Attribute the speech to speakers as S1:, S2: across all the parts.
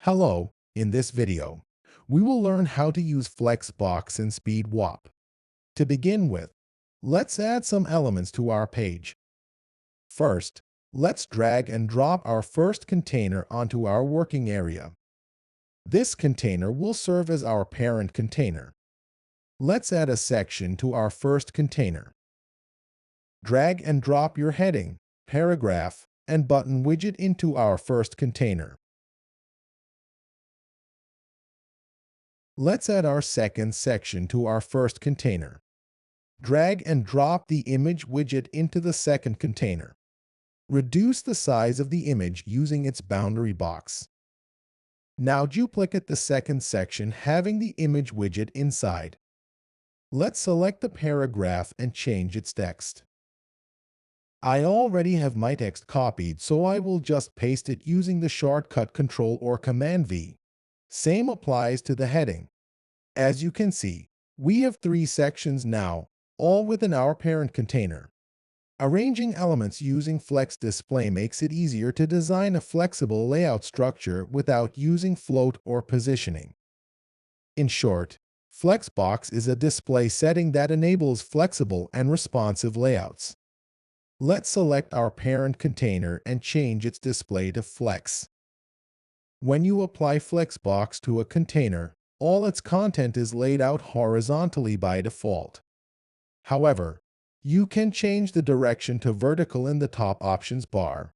S1: Hello, in this video, we will learn how to use Flexbox in Speedwapp. To begin with, let's add some elements to our page. First, let's drag and drop our first container onto our working area. This container will serve as our parent container. Let's add a section to our first container. Drag and drop your heading, paragraph, and button widget into our first container. Let's add our second section to our first container. Drag and drop the image widget into the second container. Reduce the size of the image using its boundary box. Now duplicate the second section having the image widget inside. Let's select the paragraph and change its text. I already have my text copied, so I will just paste it using the shortcut Ctrl or Command V. Same applies to the heading. As you can see, we have 3 sections now, all within our parent container. Arranging elements using Flex Display makes it easier to design a flexible layout structure without using float or positioning. In short, Flexbox is a display setting that enables flexible and responsive layouts. Let's select our parent container and change its display to Flex. When you apply Flexbox to a container, all its content is laid out horizontally by default. However, you can change the direction to vertical in the top options bar.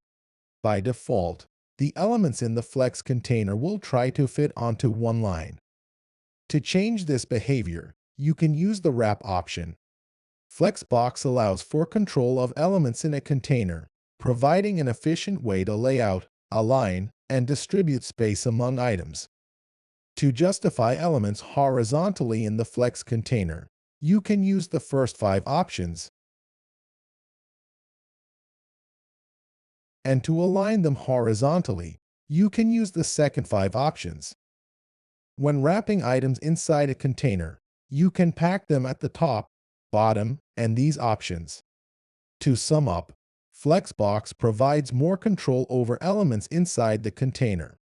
S1: By default, the elements in the Flex container will try to fit onto one line. To change this behavior, you can use the Wrap option. Flexbox allows for control of elements in a container, providing an efficient way to lay out, align, and distribute space among items. To justify elements horizontally in the Flex container, you can use the first 5 options. And to align them horizontally, you can use the second 5 options. When wrapping items inside a container, you can pack them at the top, bottom, and these options. To sum up, Flexbox provides more control over elements inside the container.